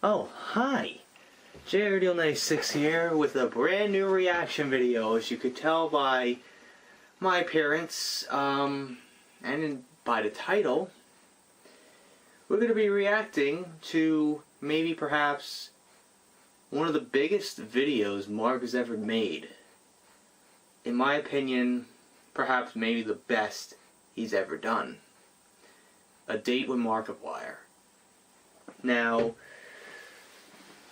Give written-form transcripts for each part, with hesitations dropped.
Oh, hi! JRDL96 here with a brand new reaction video, as you could tell by my appearance, and by the title. We're going to be reacting to maybe perhaps one of the biggest videos Mark has ever made. In my opinion, perhaps maybe the best he's ever done. A Date with Markiplier. Now,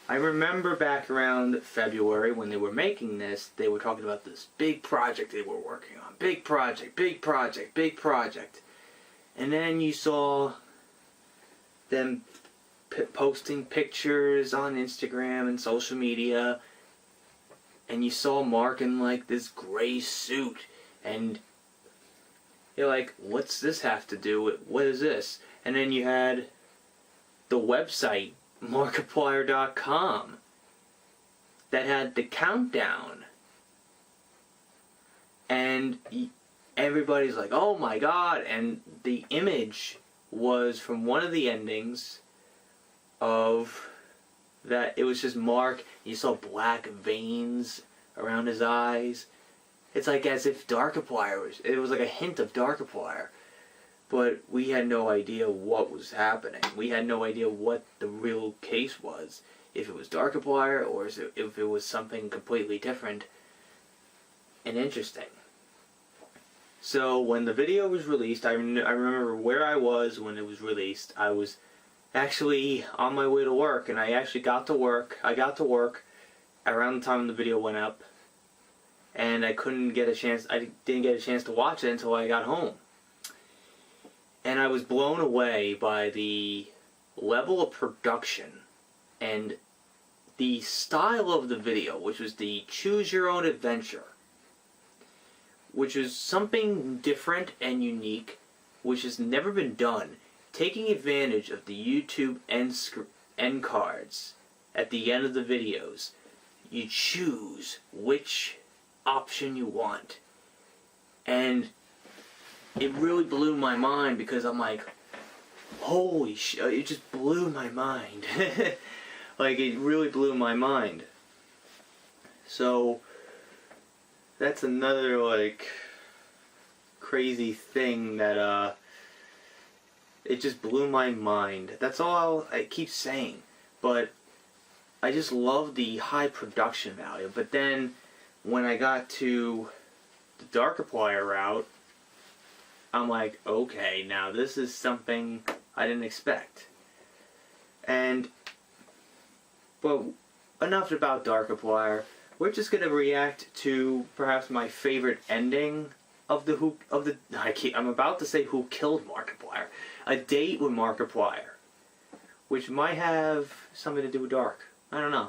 I remember back around February when they were making this, they were talking about this big project they were working on. Big project, big project, big project. And then you saw them posting pictures on Instagram and social media. And you saw Mark in like this gray suit. And you're like, what's this have to do with, what is this? And then you had the website, Markiplier.com, that had the countdown, and everybody's like, oh my god, and the image was from one of the endings of that. It was just Mark. You saw black veins around his eyes. It's like as if Darkiplier it was like a hint of Darkiplier. But we had no idea what was happening. We had no idea what the real case was. If it was Darkiplier or if it was something completely different and interesting. So when the video was released, I remember where I was when it was released. I was actually on my way to work, and I actually got to work. I got to work around the time the video went up, and I didn't get a chance to watch it until I got home. And I was blown away by the level of production and the style of the video, which was the choose your own adventure, which is something different and unique, which has never been done, taking advantage of the YouTube end cards at the end of the videos. You choose which option you want, and it really blew my mind, because I'm like, holy shit, it just blew my mind. Like, it really blew my mind. So, that's another, like, crazy thing that, it just blew my mind. That's all I keep saying. But I just love the high production value. But then, when I got to the Darkiplier route, I'm like, okay, now this is something I didn't expect. But enough about Darkiplier. We're just gonna react to perhaps my favorite ending of I'm about to say Who Killed Markiplier. A Date with Markiplier, which might have something to do with Dark. I don't know,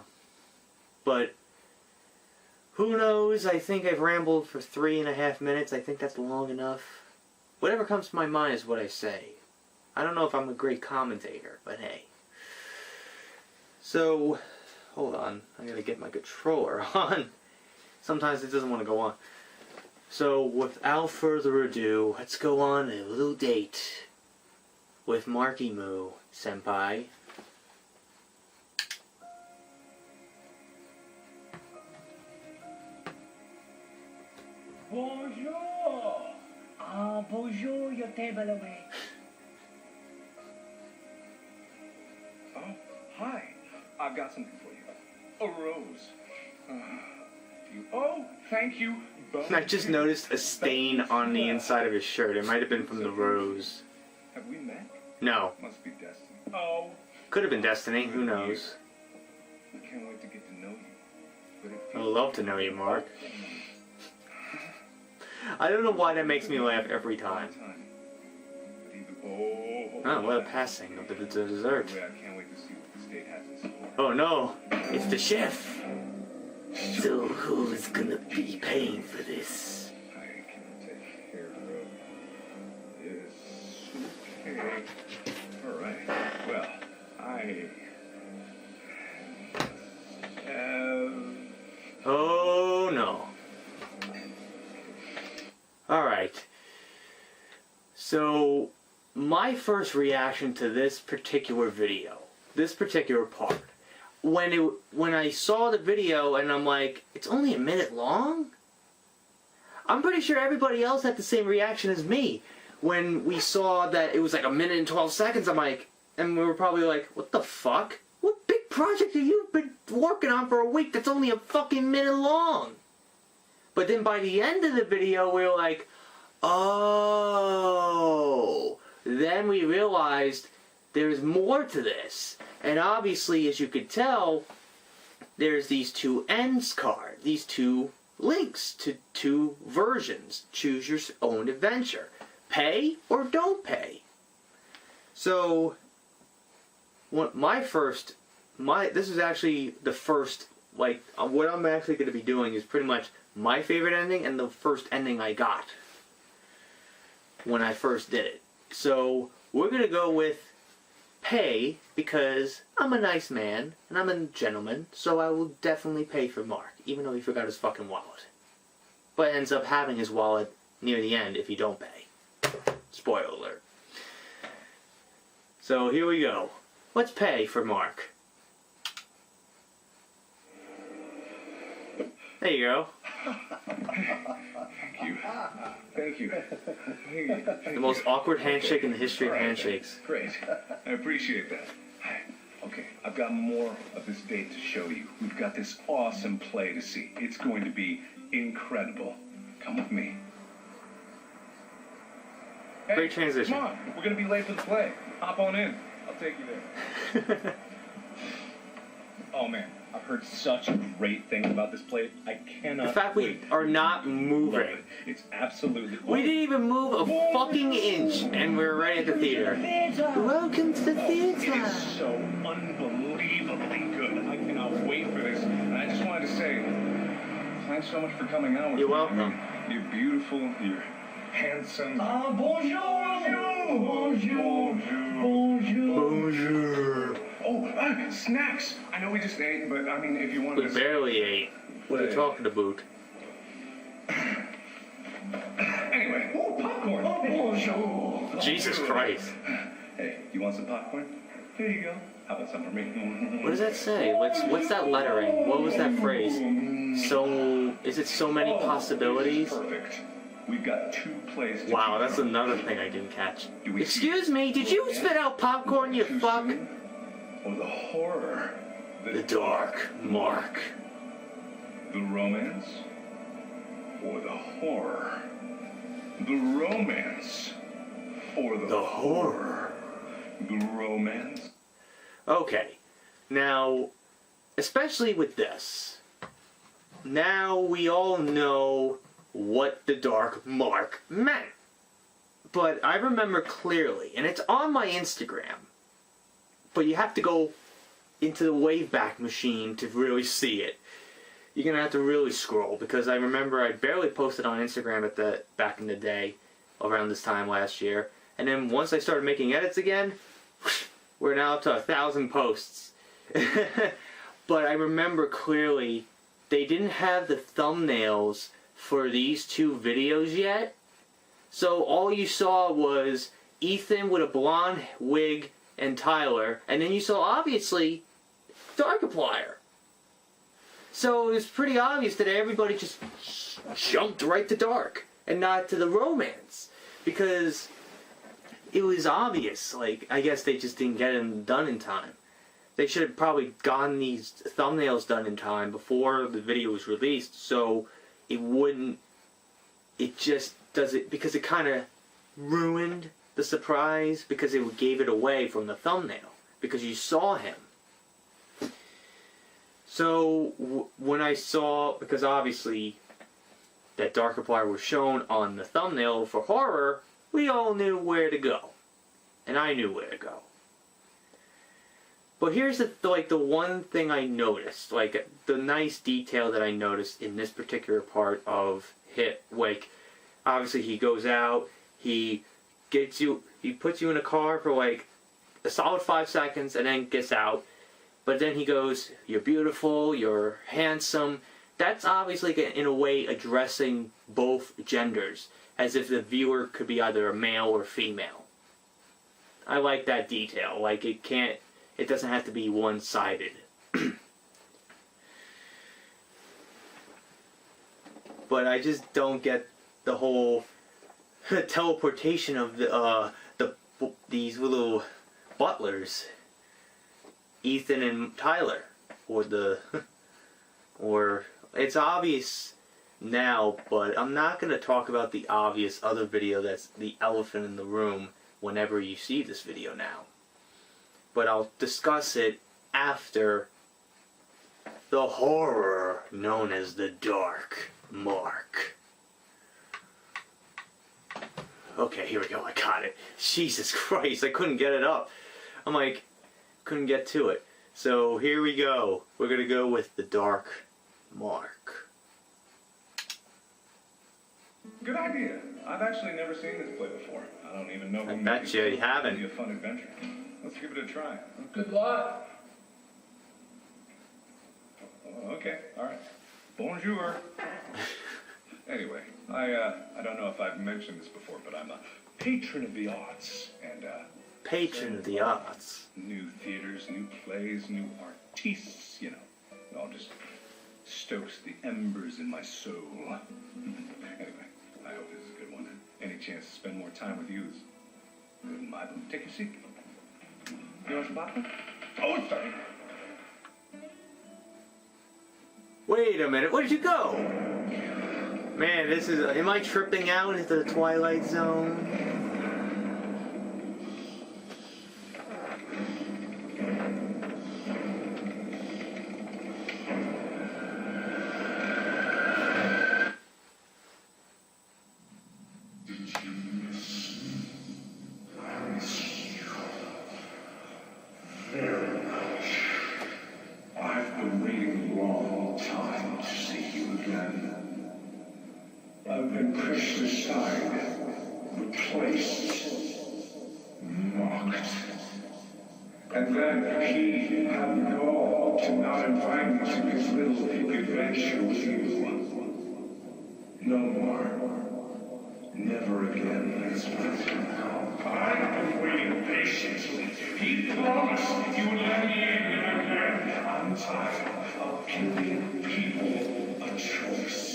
but who knows? I think I've rambled for 3.5 minutes. I think that's long enough. Whatever comes to my mind is what I say. I don't know if I'm a great commentator, but hey. So, hold on. I gotta get my controller on. Sometimes it doesn't want to go on. So, without further ado, let's go on a little date with Marky Moo Senpai. Bonjour! Ah, bonjour, your table away. Oh, hi. I've got something for you. A rose. Oh, thank you. I just noticed a stain on the inside of his shirt. It might have been from the rose. Have we met? No. Must be destiny. Oh. Could have been destiny. Who knows? I can't wait to get to know you. But I would love to know you, Mark. I don't know why that makes me laugh every time. Oh, what a passing of the dessert. Oh no, it's the chef. So who's gonna be paying for this? I can take care of this. Okay. Alright. Well, my first reaction to this particular video, this particular part, when I saw the video and I'm like, it's only a minute long? I'm pretty sure everybody else had the same reaction as me. When we saw that it was like a minute and 12 seconds, I'm like, and we were probably like, what the fuck? What big project have you been working on for a week that's only a fucking minute long? But then by the end of the video, we were like, oh. Then we realized there's more to this. And obviously, as you could tell, there's these two ends cards, these two links to two versions. Choose your own adventure. Pay or don't pay. So, this is actually the first, like, what I'm actually going to be doing is pretty much my favorite ending and the first ending I got when I first did it. So, we're going to go with pay because I'm a nice man and I'm a gentleman, so I will definitely pay for Mark, even though he forgot his fucking wallet. But ends up having his wallet near the end if you don't pay. Spoiler alert. So here we go. Let's pay for Mark. There you go. Thank you. Thank you. The most awkward handshake in the history of handshakes. Great. I appreciate that. Okay, I've got more of this date to show you. We've got this awesome play to see. It's going to be incredible. Come with me. Hey, Great transition. Come on, we're going to be late for the play. Hop on in. I'll take you there. Oh man, I've heard such great things about this play. I cannot. The fact we are not moving. It's absolutely. We didn't even move a fucking inch, and we're right at the theater. Welcome to the It theater. is so unbelievably good. I cannot wait for this. And I just wanted to say, thanks so much for coming out with You're me. welcome. I mean, you're beautiful. You're handsome. Bonjour! Bonjour! Bonjour! Bonjour. Oh, snacks. I know we just ate, but I mean, if you want We to. barely ate. What are you talking about? Anyway, oh, popcorn. Bonjour. Jesus Christ. Hey, you want some popcorn? Here you go. How about some for me? What does that say? What's that lettering? What was that phrase? So, is it so many possibilities? Perfect. We've got two plays to Wow, choose that's from. another thing I didn't catch. Do we Excuse me, did you spit out popcorn, you Too fuck? soon? Or the horror? The dark mark. The romance? Or the horror? The romance? Or the horror. The romance? Okay, now, especially with this, now we all know what the dark mark meant. But I remember clearly, and it's on my Instagram, but you have to go into the Wayback Machine to really see it. You're gonna have to really scroll, because I remember I barely posted on Instagram back in the day, around this time last year, and then once I started making edits again, we're now up to 1,000 posts. But I remember clearly, they didn't have the thumbnails for these two videos yet. So all you saw was Ethan with a blonde wig and Tyler, and then you saw, obviously, Markiplier. So it was pretty obvious that everybody just jumped right to dark and not to the romance, because it was obvious. Like, I guess they just didn't get them done in time. They should have probably gotten these thumbnails done in time before the video was released, so it just does it, because it kind of ruined the surprise, because it gave it away from the thumbnail, because you saw him. So when I saw, because obviously that Markiplier was shown on the thumbnail for horror, we all knew where to go, and I knew where to go. But here's the one thing I noticed, like the nice detail that I noticed in this particular part of Hit. Like, obviously he goes out, he puts you in a car for like a solid 5 seconds, and then gets out. But then he goes, "You're beautiful, you're handsome." That's obviously, in a way, addressing both genders, as if the viewer could be either a male or female. I like that detail. Like, it doesn't have to be one-sided. But I just don't get the whole teleportation of these little butlers, Ethan and Tyler, or it's obvious now, but I'm not going to talk about the obvious other video that's the elephant in the room whenever you see this video now. But I'll discuss it after the horror known as the Dark Mark. Okay, here we go, I got it. Jesus Christ, I couldn't get it up. I'm like, couldn't get to it. So here we go. We're going to go with the Dark Mark. Good idea. I've actually never seen this play before. I don't even know who I made bet it. you haven't. It'll be a fun adventure. Let's give it a try. Good luck. Okay, all right. Bonjour. Anyway, I don't know if I've mentioned this before, but I'm a patron of the arts and Patron of the arts. new theaters, new plays, new artistes. You know, it all just stokes the embers in my soul. Anyway, I hope this is a good one. Any chance to spend more time with you is good in my book. Take your seat. You want some popcorn? Oh, sorry. Wait a minute, where'd you go? Man, this is... Am I tripping out into the Twilight Zone? I've been waiting a long time to see you again. I've been pushed aside, replaced, mocked. And then he had the gall to not invite me to his little adventure with you. No more. Never again, Elizabeth. I've been waiting patiently. He promised he would let me in again. I'm tired of giving people a choice.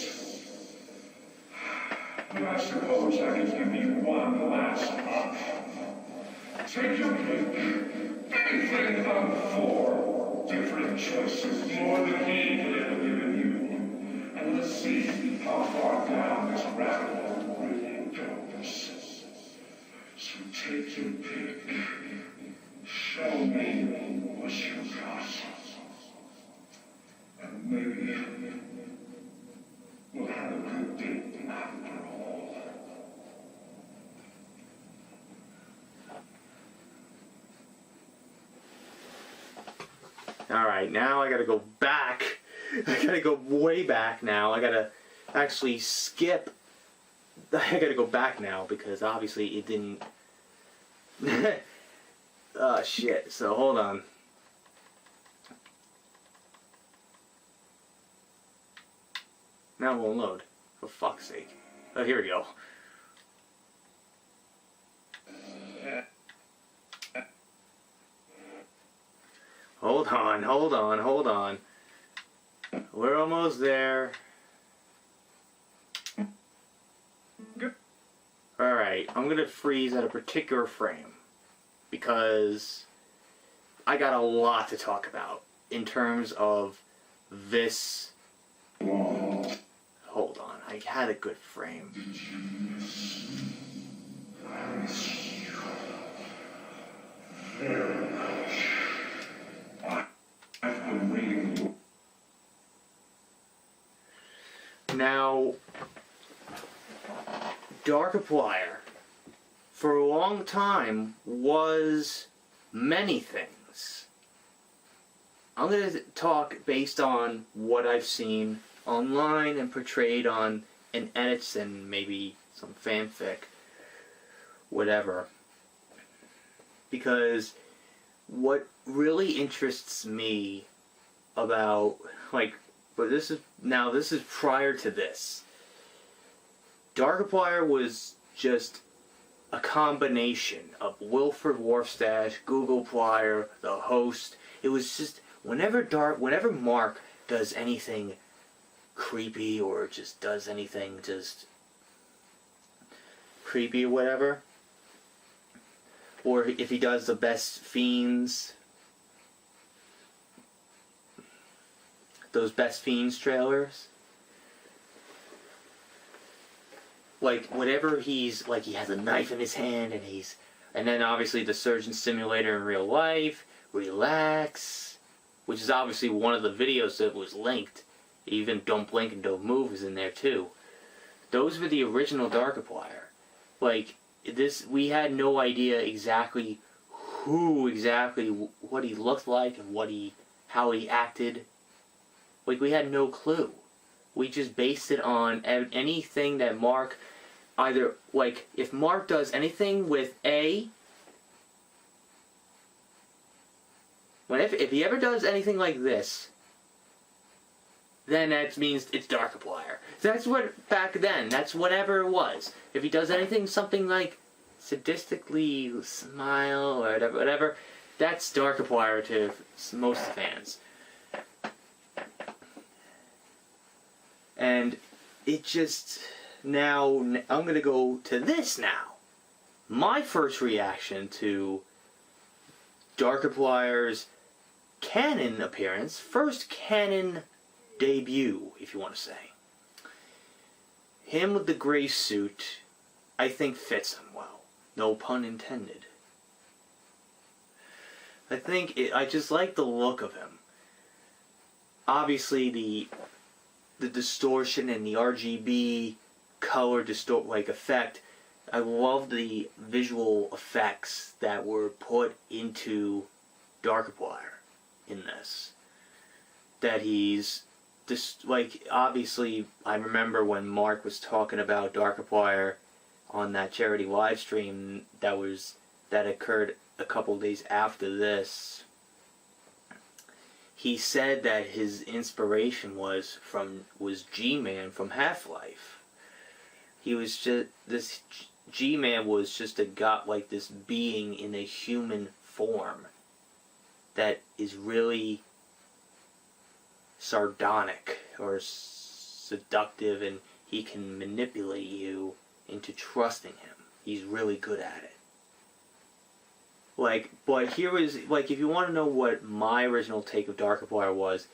But I suppose I can give you one last option. Take your pick. Anything out of 4 different choices, more than he could ever given you. And let's see how far down this rabbit hole really goes. So take your pick. Show me what you got. And maybe we'll have a good date after all. Alright, now I gotta go back. I gotta go way back now. I gotta actually skip. I gotta go back now because obviously it didn't... Oh shit, so hold on. Now it won't load. For fuck's sake. Oh, here we go. Hold on, hold on, hold on. We're almost there. Alright, I'm gonna freeze at a particular frame. Because I got a lot to talk about in terms of this. Hold on, I had a good frame. Now, Markiplier, for a long time, was many things. I'm going to talk based on what I've seen online and portrayed on in edits and maybe some fanfic, whatever. Because what really interests me about, like, but this is prior to this. Markiplier was just a combination of Wilford Warfstache, Google Pryor, the host. It was just whenever Mark does anything creepy or just does anything just creepy or whatever, or if he does the Best Fiends, those Best Fiends trailers, like whatever he's like, he has a knife in his hand and then obviously the Surgeon Simulator in real life, Relax, which is obviously one of the videos that was linked. Even Don't Blink and Don't Move is in there too. Those were the original Darkiplier. Like this, we had no idea exactly what he looked like and how he acted. Like we had no clue. We just based it on anything that Mark, either like if Mark does anything with if he ever does anything like this, then that means it's Darkiplier. That's what, back then, that's whatever it was. If he does anything, something like sadistically smile or whatever, that's Darkiplier to most fans. And it just, now, I'm going to go to this now. My first reaction to Darkiplier's canon appearance, first canon debut, if you want to say. Him with the gray suit, I think fits him well. No pun intended. I just like the look of him. Obviously, the distortion and the RGB color effect. I love the visual effects that were put into Darkiplier in this. That he's obviously, I remember when Mark was talking about Darkiplier on that charity live stream that occurred a couple days after this. He said that his inspiration was G-Man from Half-Life. This G-Man was just a god, like this being in a human form that is really sardonic or seductive, and he can manipulate you into trusting him. He's really good at it. But here was, if you want to know what my original take of Darkiplier was,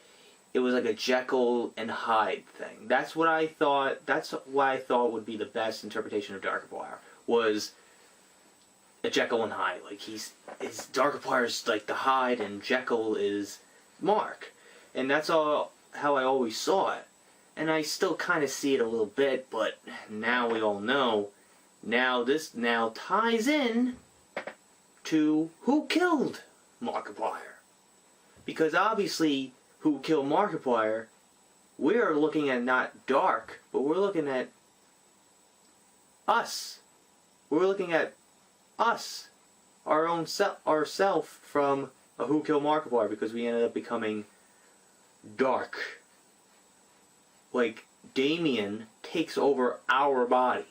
it was like a Jekyll and Hyde thing. That's what I thought would be the best interpretation of Darkiplier, was a Jekyll and Hyde. Darkiplier's like the Hyde and Jekyll is Mark. And that's how I always saw it. And I still kind of see it a little bit, but now we all know. This ties in to who killed Markiplier. Because obviously, who killed Markiplier, we are looking at not Dark, but we're looking at us. We're looking at us, our own ourself from a Who Killed Markiplier, because we ended up becoming Dark. Like, Damien takes over our body.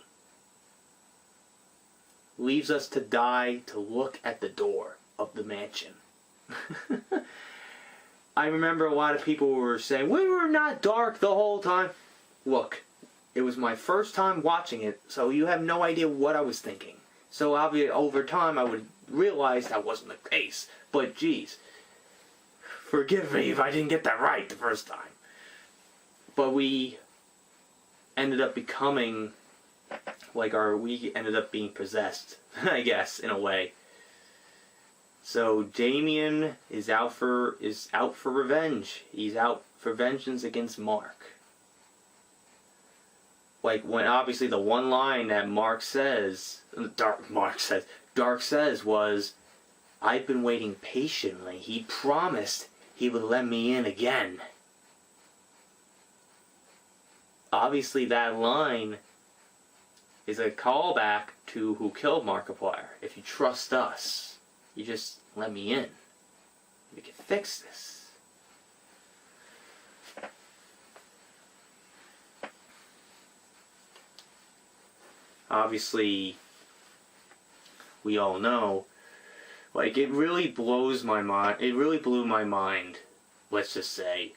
Leaves us to die to look at the door of the mansion. I remember a lot of people were saying, we were not Dark the whole time. Look, it was my first time watching it, so you have no idea what I was thinking. So obviously, over time, I would realize that wasn't the case. But geez, forgive me if I didn't get that right the first time. But we ended up becoming, we ended up being possessed, I guess, in a way. So Damien is out for revenge. He's out for vengeance against Mark. When obviously the one line that Dark says was, I've been waiting patiently. He promised he would let me in again. Obviously that line is a callback to Who Killed Markiplier. If you trust us, you just let me in. We can fix this. Obviously, we all know, like, it really blows my mind. It really blew my mind, let's just say.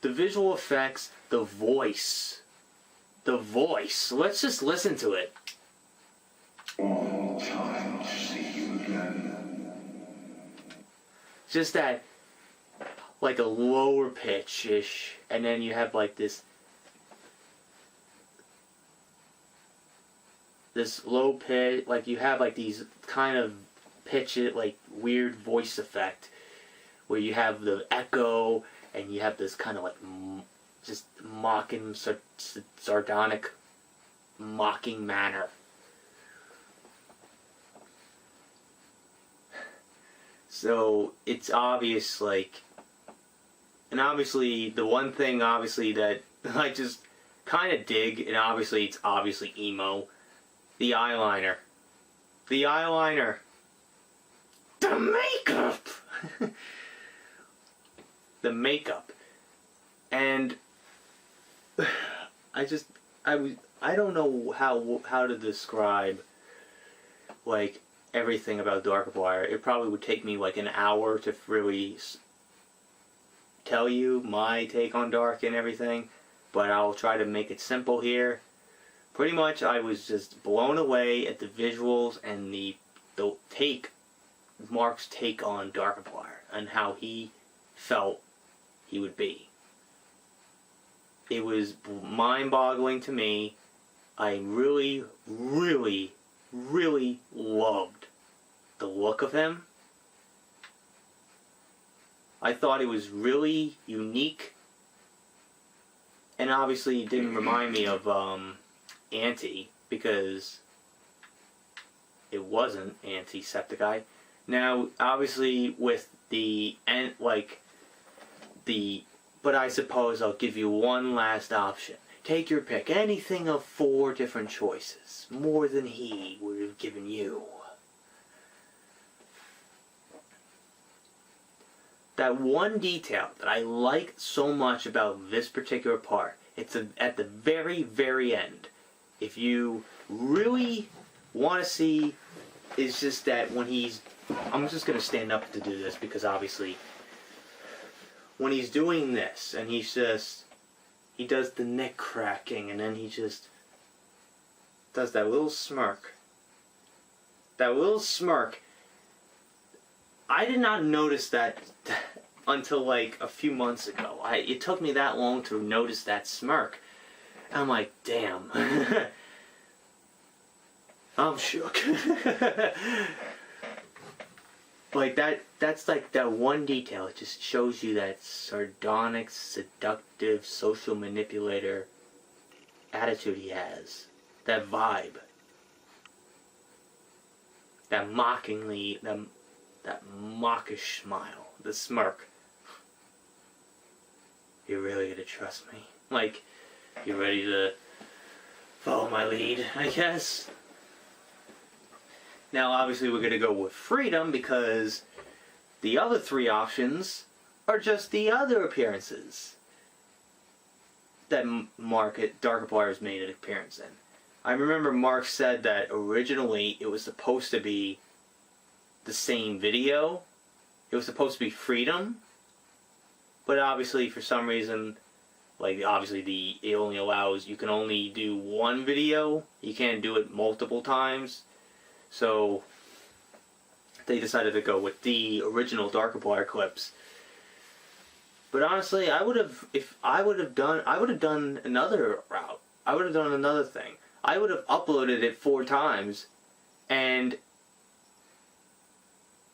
The visual effects, the voice. The voice. Let's just listen to it. Long time to see you again. Just that, like a lower pitch-ish, and then you have like this low pitch, like you have like these kind of pitch it, like weird voice effect, where you have the echo, and you have this kind of like just mocking, sardonic, mocking manner. So it's obvious, like, and obviously the one thing, obviously, that I just kind of dig, and obviously it's obviously emo, the eyeliner. The eyeliner. The makeup! The makeup. And I don't know how to describe, like, everything about Darkiplier. It probably would take me like an hour to really tell you my take on Dark and everything, but I'll try to make it simple here. Pretty much I was just blown away at the visuals and the Mark's take on Darkiplier and how he felt he would be. It was mind-boggling to me. I really, really, really loved the look of him. I thought it was really unique, and obviously it didn't remind me of Anti, because it wasn't Anti-Septiceye. Now, obviously with but I suppose I'll give you one last option. Take your pick. Anything of 4 different choices. More than he would have given you. That one detail that I like so much about this particular part, it's at the very, very end. If you really want to see, is just that when he's... I'm just going to stand up to do this because obviously... When he's doing this and he's just... He does the neck cracking and then he just does that little smirk. That little smirk. I did not notice that until like a few months ago. It took me that long to notice that smirk. And I'm like, damn. I'm shook. Like that's like that one detail. It just shows you that sardonic, seductive, social manipulator attitude he has. That vibe. That mockingly, that mockish smile. The smirk. You're really gonna trust me? Like, you ready to follow my lead, I guess? Now, obviously, we're going to go with freedom because the other 3 options are just the other appearances that Darkiplyer's made an appearance in. I remember Mark said that originally it was supposed to be the same video. It was supposed to be freedom. But obviously, for some reason, like, obviously, it only allows, you can only do one video. You can't do it multiple times. So they decided to go with the original Darkiplier clips. But honestly, I would have done another route. I would have done another thing. I would have uploaded it 4 times, and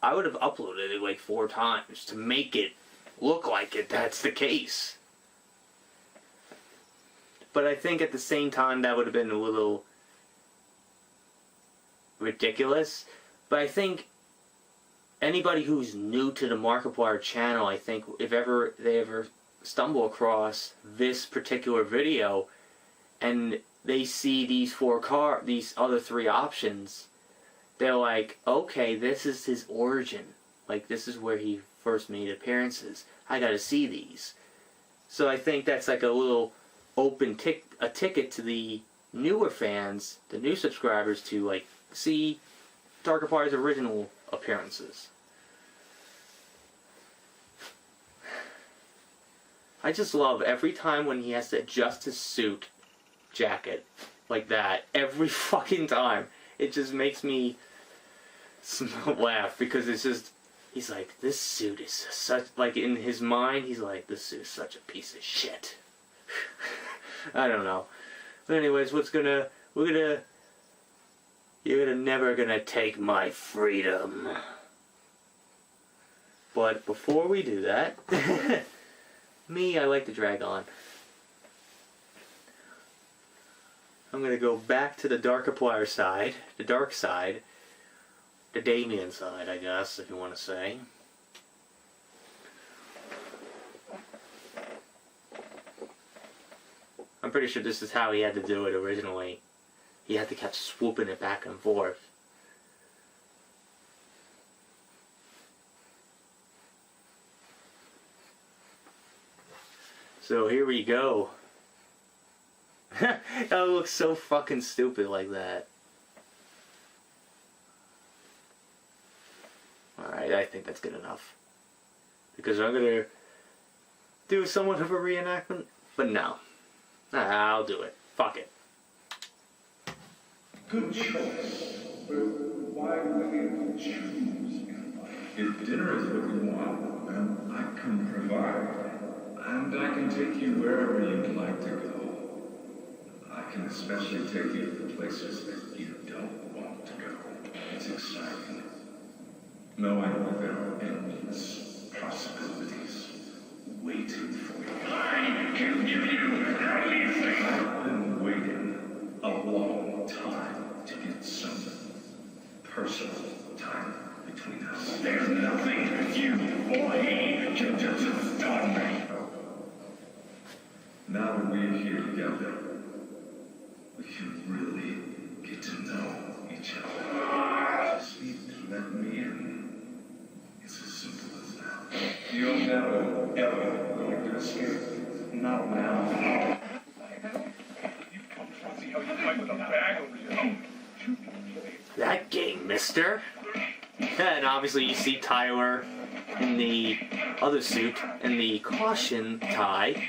I would have uploaded it like 4 times to make it look like that's the case. But I think at the same time that would have been a little ridiculous. But I think anybody who's new to the Markiplier channel, I think if they ever stumble across this particular video and they see these other 3 options, they're like, okay, this is his origin. Like, this is where he first made appearances. I gotta see these. So I think that's like a little open ticket to the newer fans, the new subscribers, to like see Darkiplier's original appearances. I just love every time when he has to adjust his suit jacket like that. Every fucking time. It just makes me laugh because it's just, he's like, this suit is such, like in his mind, he's like, this suit is such a piece of shit. I don't know. But anyways, you're never gonna take my freedom. But before we do that, I like to drag on. I'm gonna go back to the Darkiplier side, the dark side, the Damien side, I guess, if you want to say. I'm pretty sure this is how he had to do it originally. He had to keep swooping it back and forth. So here we go. That looks so fucking stupid like that. Alright, I think that's good enough. Because I'm gonna do somewhat of a reenactment, but no. I'll do it. Fuck it. Good choice. But why would you choose in life? If dinner is what you want, then I can provide. And I can take you wherever you'd like to go. I can especially take you to the places that you don't want to go. It's exciting. Knowing that there are endless possibilities waiting for you. I can give you anything! I've been waiting a long time to get some personal time between us. There's nothing you or he can do to stop me. Now that we're here together, we can really get to know each other. Just need to let me in. It's as simple as that. You're never, ever going to escape. Not now. You've come to see how you fight with a bag over your head. That game, mister. And obviously you see Tyler in the other suit and the caution tie.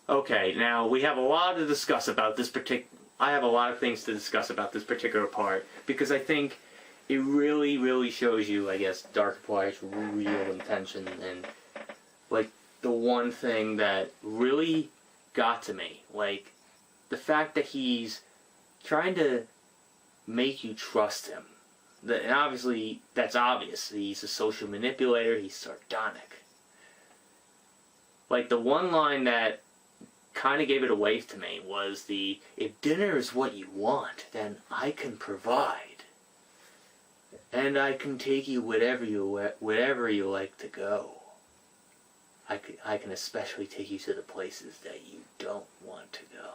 Okay, now we have a lot to discuss about this I have a lot of things to discuss about this particular part because I think it really, really shows you, I guess, Darkiplier's real intention and like the one thing that really got to me, like the fact that he's trying to make you trust him. And obviously, that's obvious. He's a social manipulator. He's sardonic. Like, the one line that kind of gave it away to me was if dinner is what you want, then I can provide. And I can take you wherever you like to go. I can especially take you to the places that you don't want to go.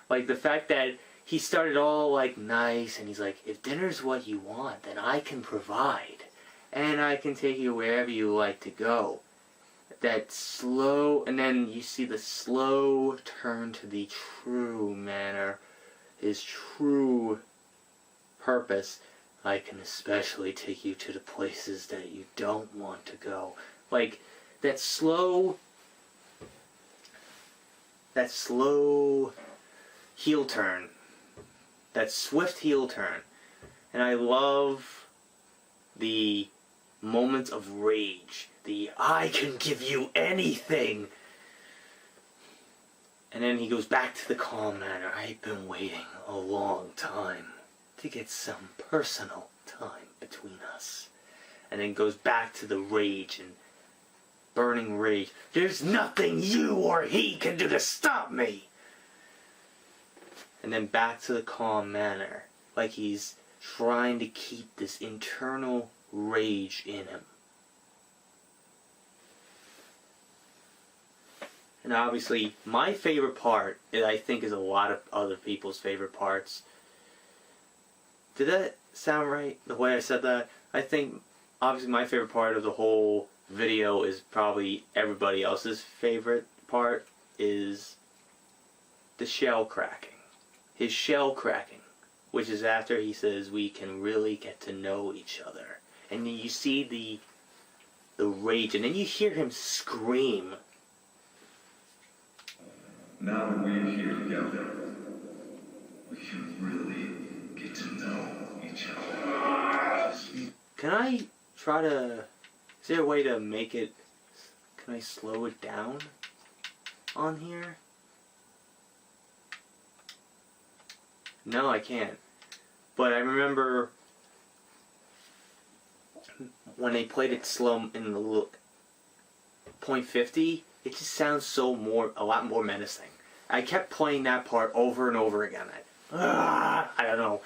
Like, the fact that he started all, like, nice, and he's like, if dinner's what you want, then I can provide. And I can take you wherever you like to go. That slow, and then you see the slow turn to the true manner, his true purpose. I can especially take you to the places that you don't want to go. Like, that slow heel turn. That swift heel turn. And I love the moments of rage. The I can give you anything. And then he goes back to the calm manner. I've been waiting a long time to get some personal time between us. And then goes back to the rage and burning rage. There's nothing you or he can do to stop me. And then back to the calm manner, like he's trying to keep this internal rage in him. And obviously, my favorite part, and I think is a lot of other people's favorite parts. Did that sound right, the way I said that? I think, obviously, my favorite part of the whole video is probably everybody else's favorite part, is the shell cracking. His shell cracking, which is after he says we can really get to know each other. And then you see the rage, and then you hear him scream. Now that we're here together, we can really get to know each other. Can I try to... Is there a way to make it... Can I slow it down on here? No, I can't. But I remember when they played it slow in the little .50, it just sounds a lot more menacing. I kept playing that part over and over again. I don't know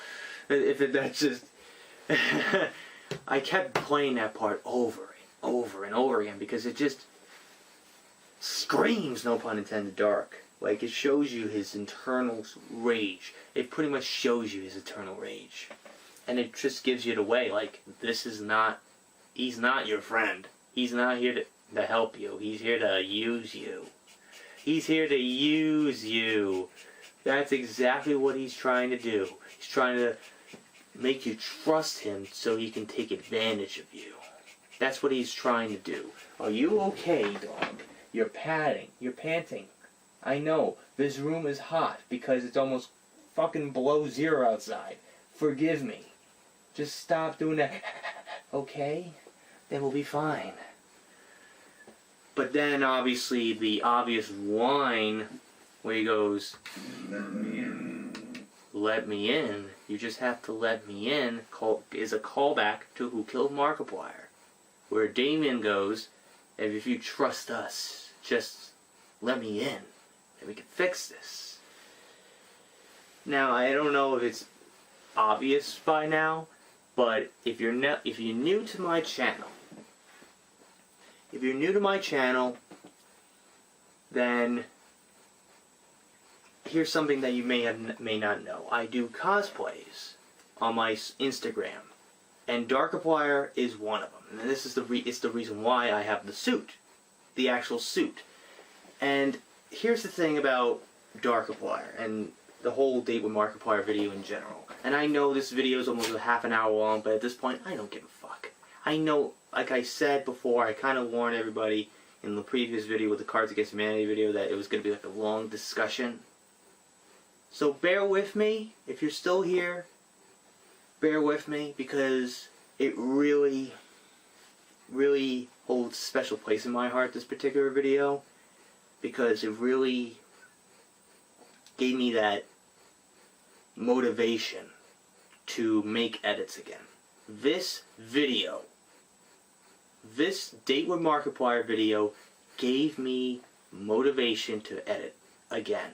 if that's just... I kept playing that part over and over and over again because it just screams, no pun intended, dark. Like, it shows you his internal rage. It pretty much shows you his eternal rage. And it just gives you it away. Like, he's not your friend. He's not here to help you. He's here to use you. He's here to use you. That's exactly what he's trying to do. He's trying to make you trust him so he can take advantage of you. That's what he's trying to do. Are you okay, dog? You're panting. I know, this room is hot because it's almost fucking below zero outside. Forgive me. Just stop doing that. Okay? Then we'll be fine. But then, obviously, the obvious whine where he goes, Let me in. let me in. You just have to let me in, is a callback to Who Killed Markiplier. Where Damien goes, and if you trust us, just let me in. And we can fix this. Now, I don't know if it's obvious by now, but if you're new to my channel, then here's something that you may not know. I do cosplays on my Instagram, and Darkiplier is one of them. And this is it's the reason why I have the suit, the actual suit. And here's the thing about Darkiplier and the whole Date with Markiplier video in general. And I know this video is almost a half an hour long, but at this point, I don't give a fuck. I know, like I said before, I kind of warned everybody in the previous video with the Cards Against Humanity video that it was going to be like a long discussion. So bear with me. If you're still here, bear with me, because it really, really holds a special place in my heart, this particular video. Because it really gave me that motivation to make edits again. This video, this Date with Markiplier video, gave me motivation to edit again.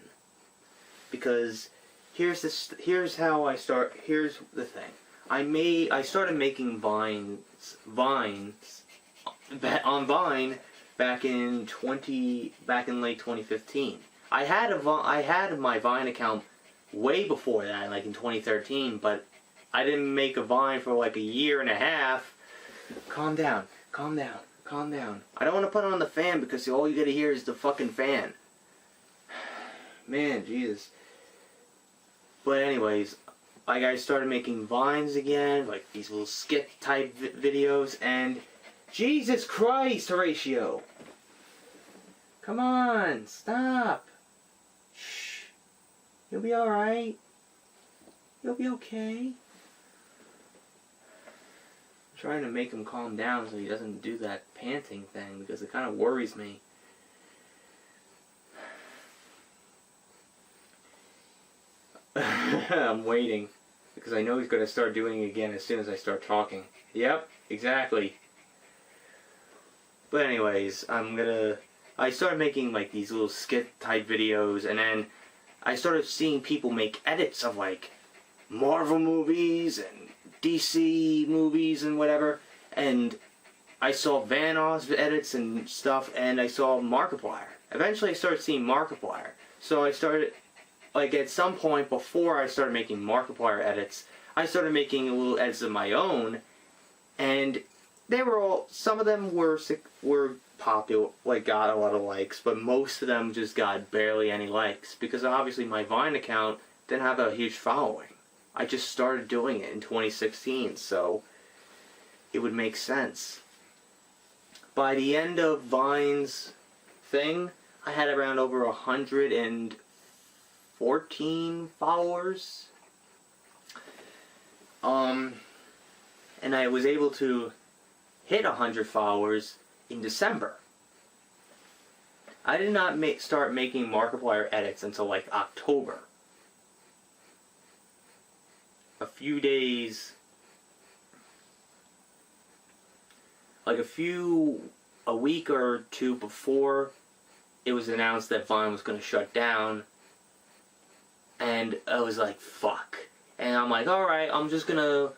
Because here's how I start. Here's the thing. I started making vines on Vine back in late 2015. I had my Vine account way before that, like in 2013, but I didn't make a Vine for like a year and a half. Calm down. I don't want to put it on the fan because all you gotta hear is the fucking fan. Man, Jesus. But anyways, like, I started making Vines again, like these little skit type videos, and Jesus Christ, Horatio! Come on, stop! Shh. You'll be alright. You'll be okay. I'm trying to make him calm down so he doesn't do that panting thing, because it kind of worries me. I'm waiting, because I know he's going to start doing it again as soon as I start talking. Yep, exactly. But anyways, I started making like these little skit type videos, and then I started seeing people make edits of like Marvel movies and DC movies and whatever, and I saw Vanoss edits and stuff, and I saw Markiplier. Eventually I started seeing Markiplier. So I started, like, at some point before I started making Markiplier edits, I started making little edits of my own, and they were all, some of them were popular, like got a lot of likes, but most of them just got barely any likes because obviously my Vine account didn't have a huge following. I just started doing it in 2016, so it would make sense. By the end of Vine's thing, I had around over 114 followers. And I was able to hit 100 followers in December. I did not start making Markiplier edits until like October. A few days, like a week or two before it was announced that Vine was going to shut down, and I was like, fuck. And I'm like, alright, I'm just going to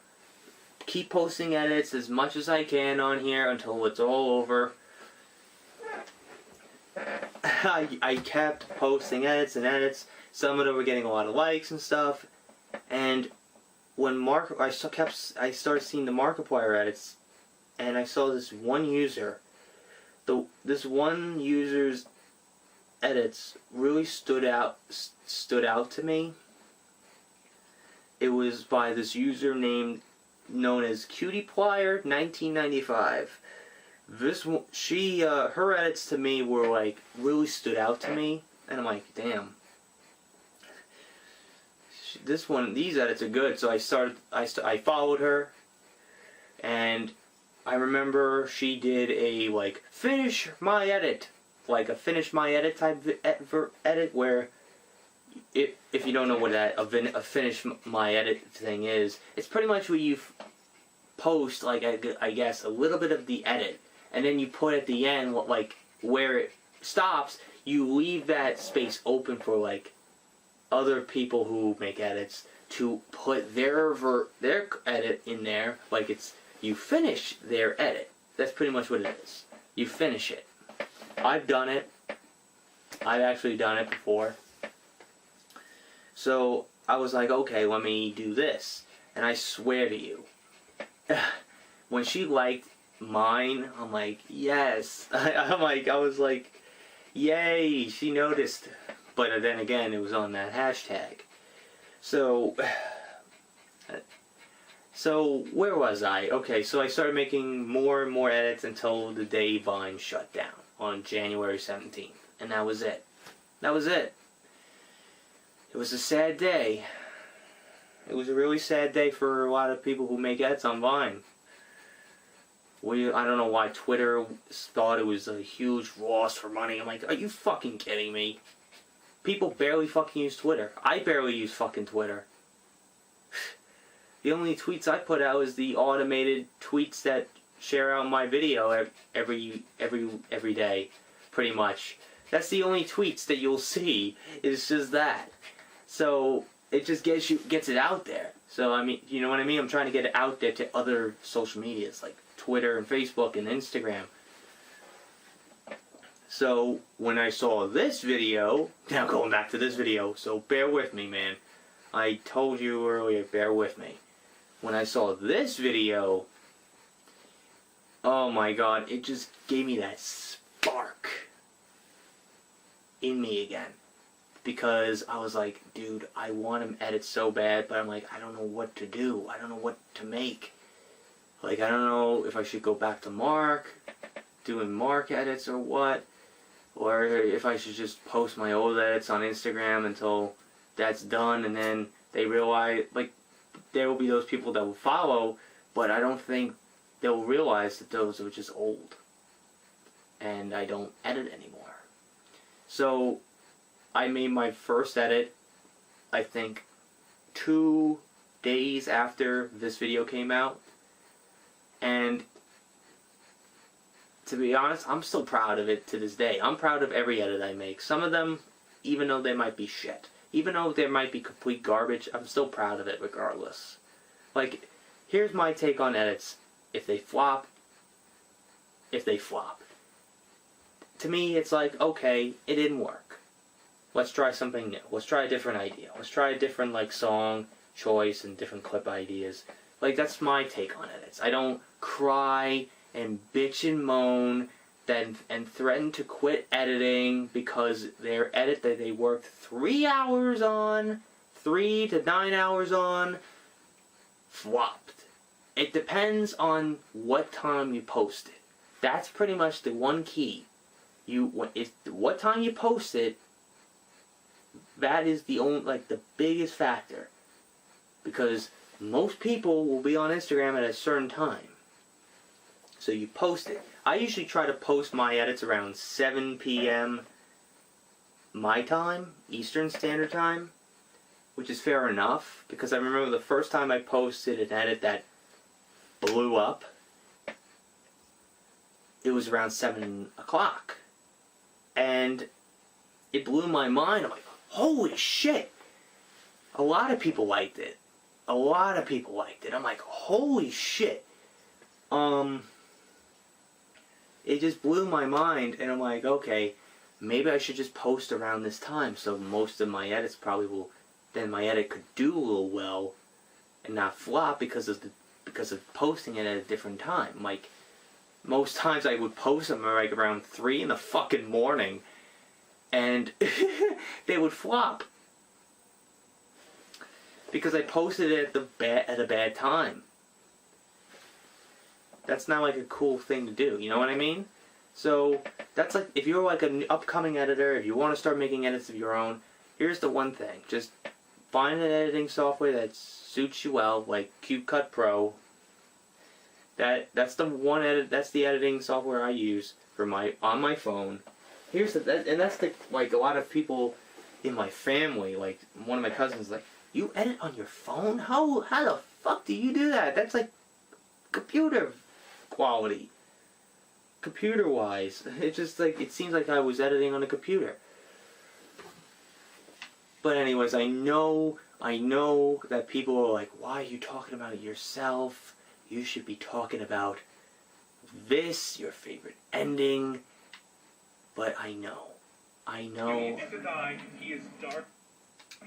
keep posting edits as much as I can on here until it's all over. I kept posting edits and edits. Some of them were getting a lot of likes and stuff. And when I started seeing the Markiplier edits, and I saw this one user. This one user's edits really stood out to me. It was by this user known as Cutieplier 1995. Her edits to me were like really stood out to me, and I'm like, damn. These edits are good. So I followed her, and I remember she did a like finish my edit, like a finish my edit type edit where. If you don't know what a finish my edit thing is, it's pretty much where you post like I guess a little bit of the edit, and then you put at the end like where it stops, you leave that space open for like other people who make edits to put their edit in there. Like you finish their edit. That's pretty much what it is. You finish it. I've done it. I've actually done it before. So I was like, okay, let me do this. And I swear to you, when she liked mine, I'm like, yes. I was like, yay, she noticed. But then again, it was on that hashtag. So where was I? Okay, so I started making more and more edits until the day Vine shut down on January 17th. And that was it. That was it. It was a sad day. It was a really sad day for a lot of people who make edits on Vine. I don't know why Twitter thought it was a huge loss for money. I'm like, are you fucking kidding me? People barely fucking use Twitter. I barely use fucking Twitter. The only tweets I put out is the automated tweets that share out my video every day, pretty much. That's the only tweets that you'll see. It's just that. So it just gets it out there. So I mean, you know what I mean? I'm trying to get it out there to other social medias like Twitter and Facebook and Instagram. So when I saw this video, now going back to this video, so bear with me, man. I told you earlier, bear with me. When I saw this video, oh my god, it just gave me that spark in me again. Because I was like, dude, I want him edit so bad, but I'm like, I don't know what to do. I don't know what to make. Like, I don't know if I should go back to Mark, doing Mark edits or what. Or if I should just post my old edits on Instagram until that's done, and then they realize, like, there will be those people that will follow, but I don't think they'll realize that those are just old. And I don't edit anymore. So I made my first edit, I think, 2 days after this video came out. And to be honest, I'm still proud of it to this day. I'm proud of every edit I make. Some of them, even though they might be shit, even though they might be complete garbage, I'm still proud of it regardless. Like, here's my take on edits. If they flop, they flop. To me, it's like, okay, it didn't work. Let's try something new. Let's try a different idea. Let's try a different, like, song choice and different clip ideas. Like, that's my take on edits. I don't cry and bitch and moan and threaten to quit editing because their edit that they worked 3 hours on, 3 to 9 hours on, flopped. It depends on what time you post it. That's pretty much the one key. What time you post it, that is the biggest factor. Because most people will be on Instagram at a certain time. So you post it. I usually try to post my edits around 7 p.m. my time, Eastern Standard Time, which is fair enough, because I remember the first time I posted an edit that blew up, it was around 7 o'clock. And it blew my mind. I'm like, holy shit! A lot of people liked it. I'm like, holy shit. It just blew my mind, and I'm like, okay, maybe I should just post around this time, so most of my edits then my edit could do a little well, and not flop because of posting it at a different time. Like, most times I would post them like around 3 in the fucking morning, and they would flop. Because I posted it at a bad time. That's not like a cool thing to do, you know what I mean? So, that's like, if you're like an upcoming editor, if you want to start making edits of your own, here's the one thing. Just find an editing software that suits you well, like CubeCut Pro. That's the editing software I use on my phone. That's like a lot of people in my family, like one of my cousins, like, you edit on your phone? How the fuck do you do that? That's like computer quality. Computer-wise. It's just like, it seems like I was editing on a computer. But anyways, I know that people are like, why are you talking about it yourself? You should be talking about this, your favorite ending. But I know. He is dark.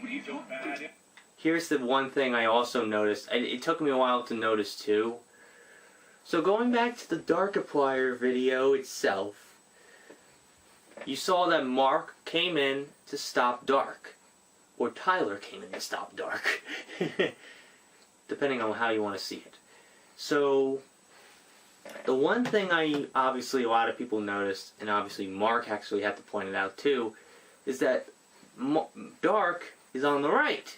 He's a bad. Here's the one thing I also noticed. It took me a while to notice too. So going back to the Markiplier video itself, you saw that Mark came in to stop Dark. Or Tyler came in to stop Dark. Depending on how you want to see it. So, the one thing obviously a lot of people noticed, and obviously Mark actually had to point it out too, is that Dark is on the right.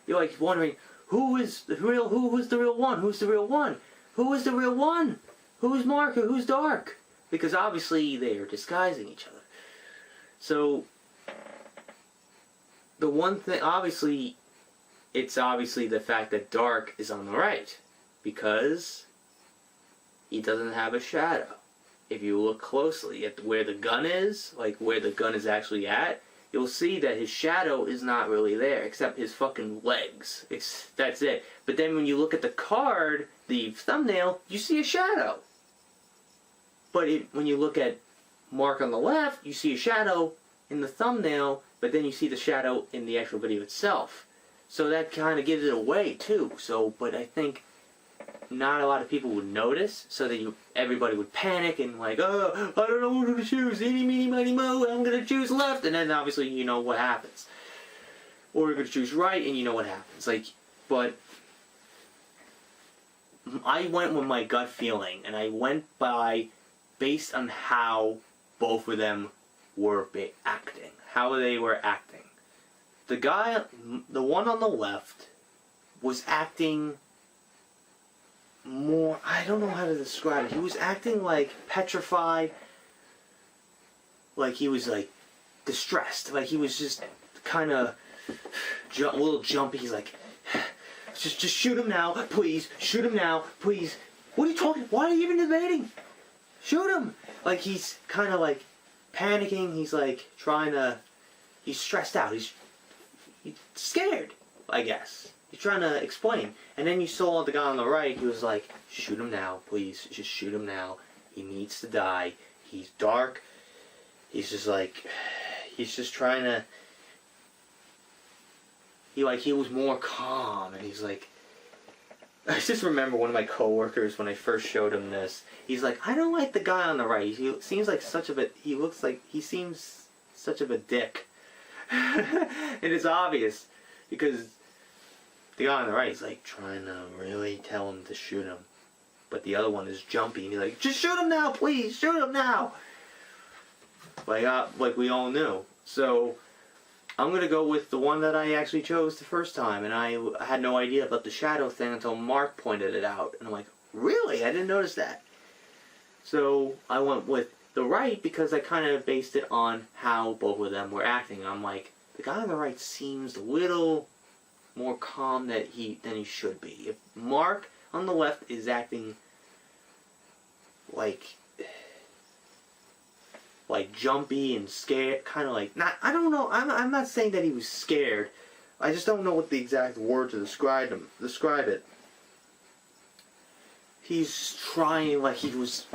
You're like wondering, who's the real one? Who's the real one? Who is the real one? Who's Mark or who's Dark? Because obviously they are disguising each other. So, the one thing, obviously, it's obviously the fact that Dark is on the right. Because he doesn't have a shadow. If you look closely at where the gun is, like where the gun is actually at, you'll see that his shadow is not really there, except his fucking legs. That's it. But then when you look at the card, the thumbnail, you see a shadow. But when you look at Mark on the left, you see a shadow in the thumbnail, but then you see the shadow in the actual video itself. So that kind of gives it away too. But I think not a lot of people would notice, so that everybody would panic and like, oh, I don't know what to choose, eeny, meeny, miny, mo, I'm gonna choose left, and then obviously you know what happens. Or you're gonna choose right, and you know what happens. But I went with my gut feeling, and I went based on how both of them were acting, how they were acting. The one on the left was acting more, I don't know how to describe it. He was acting like petrified, like he was like distressed, like he was just kind of a little jumpy. He's like, just shoot him now, please. Shoot him now, please. What are you talking? Why are you even debating? Shoot him! Like he's kind of like panicking. He's like he's stressed out. He's scared, I guess. He's trying to explain. And then you saw the guy on the right, he was like, shoot him now, please. Just shoot him now. He needs to die. He's dark. He's just like, he's just trying to, he was more calm. And he's like, I just remember one of my coworkers when I first showed him this. He's like, I don't like the guy on the right. He seems like such of a. He looks like he seems such of a dick. It is obvious because the guy on the right is like trying to really tell him to shoot him, but the other one is jumpy and he's like, just shoot him now, please, shoot him now. Like we all knew. So I'm gonna go with the one that I actually chose the first time, and I had no idea about the shadow thing until Mark pointed it out, and I'm like, really? I didn't notice that. So I went with the right because I kind of based it on how both of them were acting. I'm like, the guy on the right seems a little more calm than he should be. If Mark on the left is acting like jumpy and scared, kind of like, not, I don't know, I'm not saying that he was scared. I just don't know what the exact word to describe it. He's trying like he was,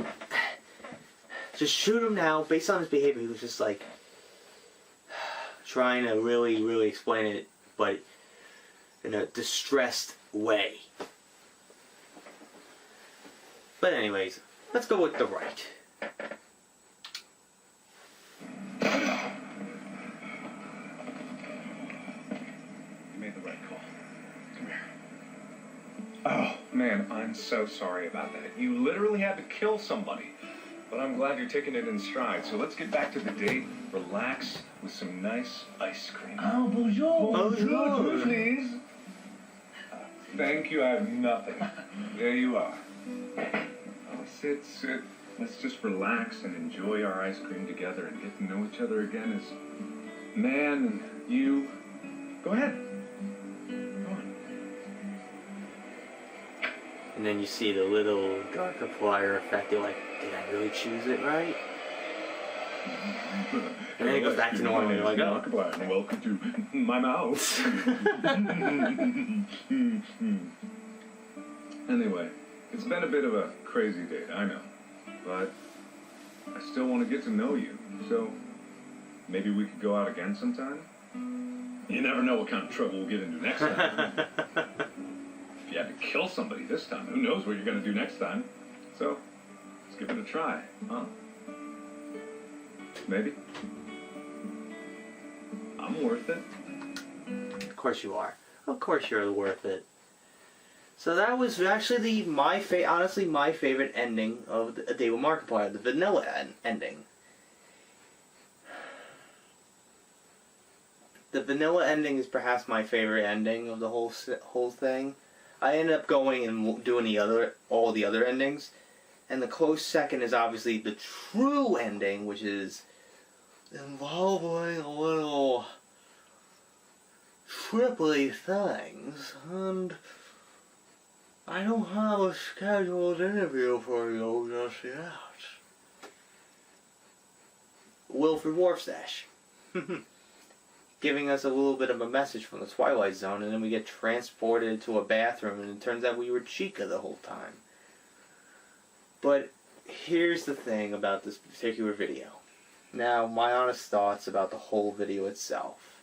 just shoot him now. Based on his behavior, he was just like trying to really, really explain it, but in a distressed way. But anyways, let's go with the right. Oh, man, I'm so sorry about that. You literally had to kill somebody. But I'm glad you're taking it in stride. So let's get back to the date, relax with some nice ice cream. Oh, bonjour. Bonjour, please. Thank you, I have nothing. There you are. Oh, sit. Let's just relax and enjoy our ice cream together and get to know each other again as man and you. Go ahead. And then you see the little Markiplier effect. You're like, did I really choose it right? And then it goes back to normal. You're like, oh. Markiplier, and welcome to my mouth. Anyway, it's been a bit of a crazy date, I know. But I still want to get to know you. So maybe we could go out again sometime? You never know what kind of trouble we'll get into next time. If you had to kill somebody this time, who knows what you're going to do next time? So, let's give it a try, huh? Maybe? I'm worth it. Of course you are. Of course you're worth it. So that was actually honestly my favorite ending of A Day with Markiplier, the vanilla ending. The vanilla ending is perhaps my favorite ending of the whole thing. I ended up going and doing all the other endings, and the close second is obviously the true ending, which is involving a little triply things, and I don't have a scheduled interview for you just yet. Wilfred Warfstache. Giving us a little bit of a message from the Twilight Zone, and then we get transported to a bathroom, and it turns out we were Chica the whole time. But here's the thing about this particular video. Now, my honest thoughts about the whole video itself.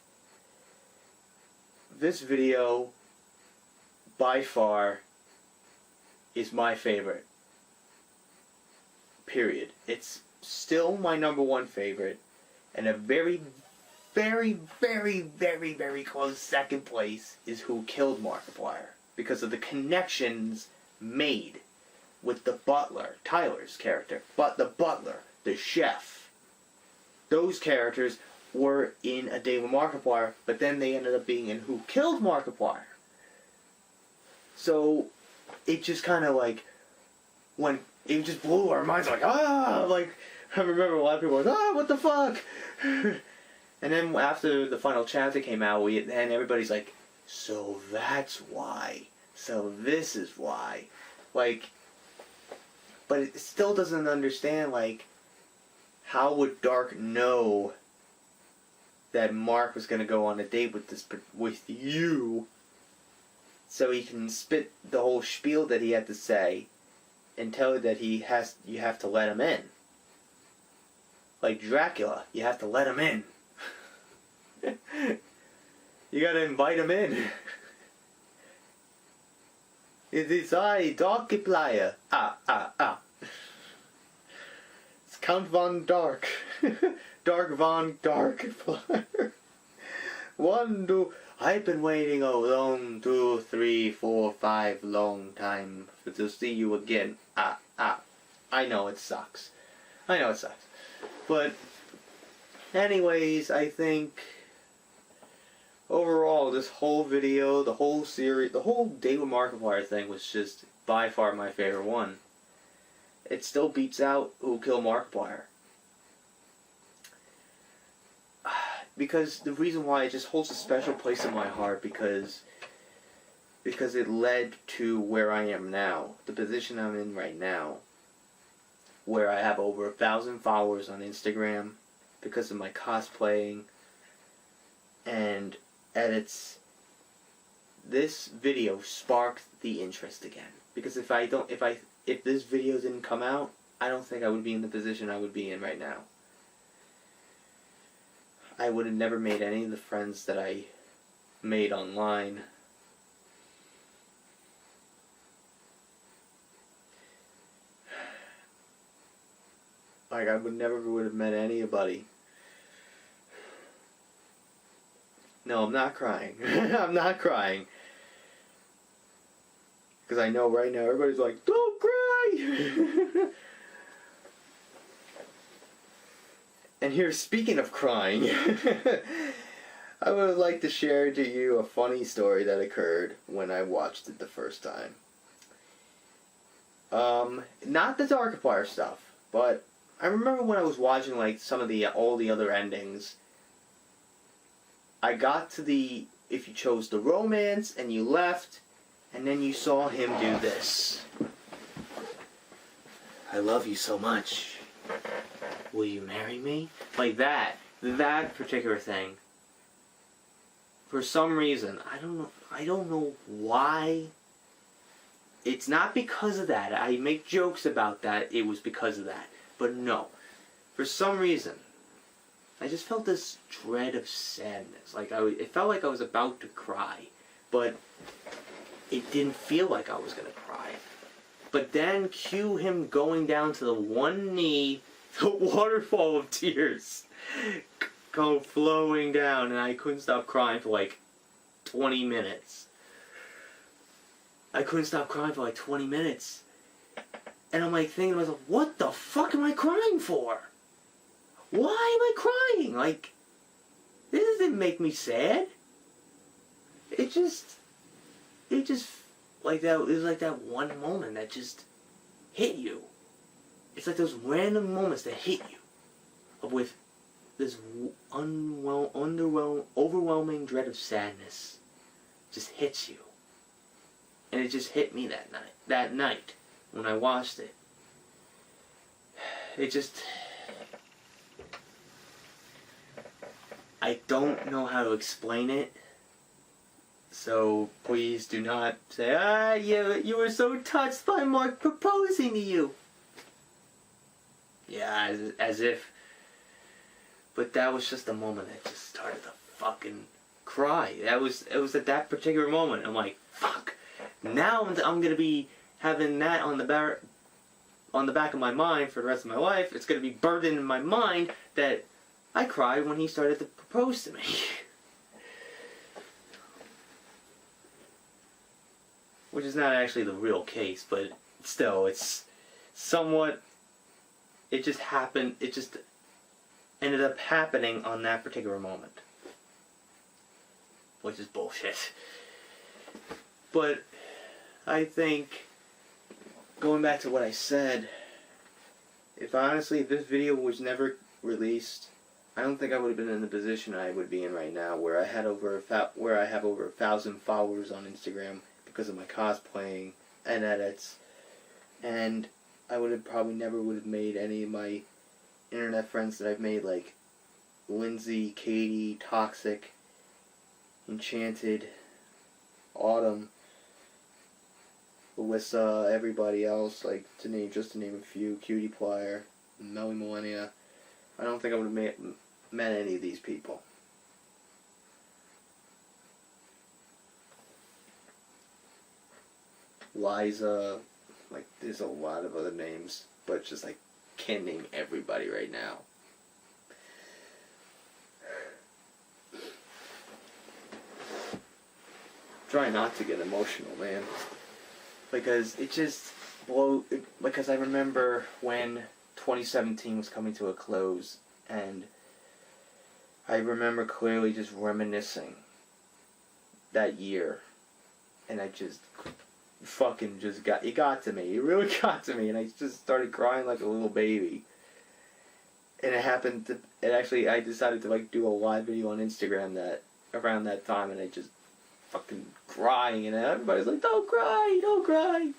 This video, by far, is my favorite. Period. It's still my #1 favorite, and a very, very, very, very, very close second place is Who Killed Markiplier, because of the connections made with the butler, Tyler's character, but the butler, the chef. Those characters were in A Day with Markiplier, but then they ended up being in Who Killed Markiplier. So it just kind of like, when it just blew our minds, like, like, I remember a lot of people were like, what the fuck? And then after the final chapter came out, and everybody's like, so that's why. So this is why. Like, but it still doesn't understand, like, how would Dark know that Mark was going to go on a date with you, so he can spit the whole spiel that he had to say and tell you that you have to let him in. Like Dracula, you have to let him in. You gotta invite him in. It is I, Markiplier. It's Count Von Dark. Dark Von Darkiplier. I've been waiting a long 2, 3, 4, 5 long time to see you again. I know it sucks. But anyways, I think overall this whole video, the whole series, the whole Date with Markiplier thing was just by far my favorite one. It still beats out Who Killed Markiplier. Because the reason why it just holds a special place in my heart because it led to where I am now, the position I'm in right now, where I have over 1,000 followers on Instagram because of my cosplaying and edits. This video sparked the interest again. Because if this video didn't come out, I don't think I would be in the position I would be in right now. I would have never made any of the friends that I made online. Like, I would have met anybody. No, I'm not crying. I'm not crying. Because I know right now everybody's like, don't cry! And here, speaking of crying, I would like to share to you a funny story that occurred when I watched it the first time. Not the Markiplier stuff, but I remember when I was watching like all the other endings, I got to if you chose the romance and you left, and then you saw him do this. I love you so much. Will you marry me? Like that particular thing. For some reason, I don't know why. It's not because of that. I make jokes about that. It was because of that. But no. For some reason, I just felt this dread of sadness. Like it felt like I was about to cry. But it didn't feel like I was going to cry. But then cue him going down to the one knee, the waterfall of tears go flowing down, and I couldn't stop crying for like 20 minutes. And I'm like thinking to myself, what the fuck am I crying for? Why am I crying? Like, this doesn't make me sad. It just like that. It was like that one moment that just hit you. It's like those random moments that hit you with this overwhelming dread of sadness. Just hits you. And it just hit me that night when I watched it. I don't know how to explain it. So please do not say, you were so touched by Mark proposing to you. Yeah, as if. But that was just a moment that just started to fucking cry. It was at that particular moment. I'm like, fuck. Now I'm gonna be having that on the back of my mind for the rest of my life. It's gonna be burned in my mind that I cried when he started to propose to me. Which is not actually the real case, but still, it's somewhat. It just happened. It just ended up happening on that particular moment, which is bullshit. But I think, going back to what I said, if this video was never released, I don't think I would have been in the position I would be in right now, where I have over 1,000 followers on Instagram because of my cosplaying and edits, and I probably never would have made any of my internet friends that I've made, like Lindsay, Katie, Toxic, Enchanted, Autumn, Alyssa, everybody else, like just to name a few, Cutie Plier, Melly Millennia. I don't think I would have met any of these people. Liza, like there's a lot of other names, but it's just like can't name everybody right now. Try not to get emotional, man, because it just because I remember when 2017 was coming to a close, and I remember clearly just reminiscing that year, and I just fucking just got to me. It really got to me, and I just started crying like a little baby. And I decided to like do a live video on Instagram around that time, and I just fucking crying, and everybody's like, "Don't cry, don't cry."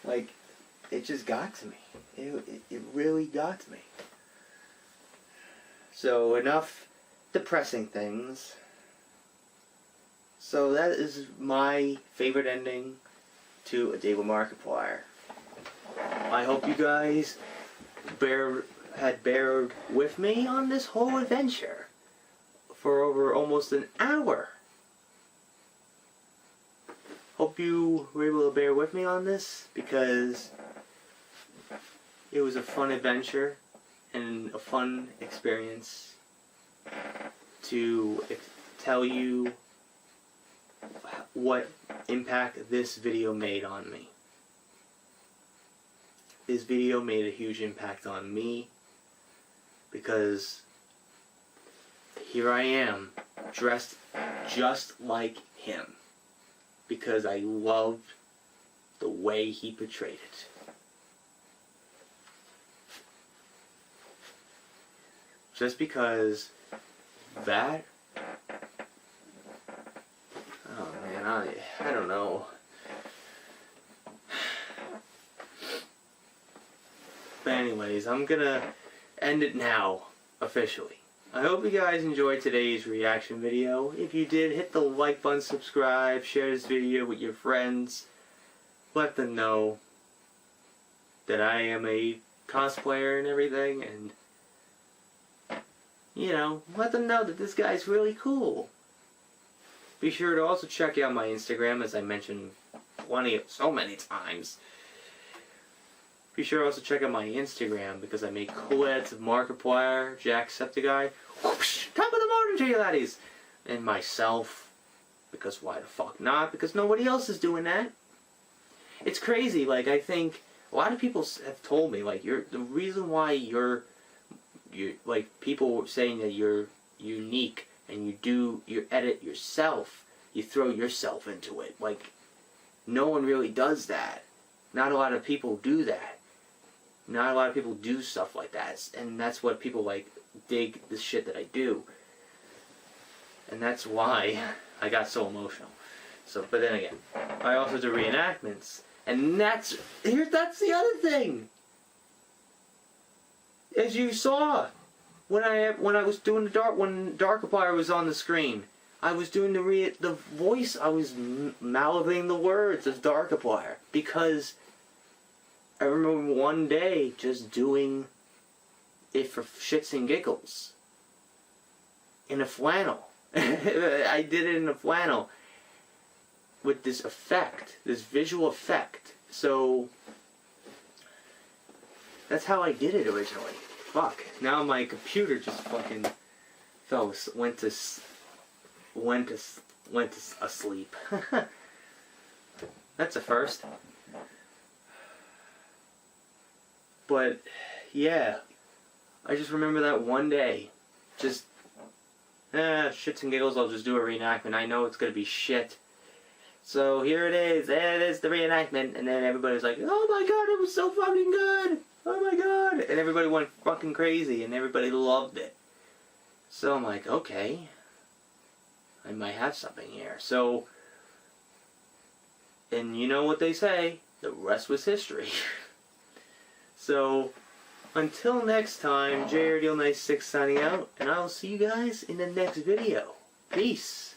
Like, it just got to me. It really got to me. So enough depressing things. So that is my favorite ending to A Day with Markiplier. I hope you guys had bared with me on this whole adventure for over almost an hour. Hope you were able to bear with me on this, because it was a fun adventure and a fun experience to tell you what impact this video made on me. This video made a huge impact on me, because here I am, dressed just like him, because I loved the way he portrayed it. Just because that, oh man, I don't know. But anyways, I'm gonna end it now, officially. I hope you guys enjoyed today's reaction video. If you did, hit the like button, subscribe, share this video with your friends. Let them know that I am a cosplayer and everything, and you know, let them know that this guy's really cool. Be sure to also check out my Instagram, as I mentioned so many times. Be sure to also check out my Instagram, because I make cool edits of Markiplier, Jacksepticeye, whoosh, top of the morning to you laddies, and myself, because why the fuck not? Because nobody else is doing that. It's crazy. Like, I think a lot of people have told me, like, the reason why you're like, people saying that you're unique and you edit yourself, you throw yourself into it. Like, no one really does that. Not a lot of people do that. Not a lot of people do stuff like that, and that's what people like dig the shit that I do, and that's why I got so emotional. So, but then again, I also do reenactments, and that's the other thing. As you saw, when I was doing when Darkiplier was on the screen, I was doing the voice. I was mouthing the words of Darkiplier, because I remember one day just doing it for shits and giggles in a flannel. I did it in a flannel with this effect, this visual effect. So that's how I did it originally. Fuck. Now my computer just fucking went to asleep. That's a first. But yeah, I just remember that one day, just shits and giggles. I'll just do a reenactment. I know it's gonna be shit. So here it is. It is the reenactment, and then everybody's like, "Oh my god, it was so fucking good! Oh my god!" And everybody went fucking crazy, and everybody loved it. So I'm like, okay, I might have something here. So, and you know what they say, the rest was history. So, until next time, JRDL96 signing out, and I'll see you guys in the next video. Peace.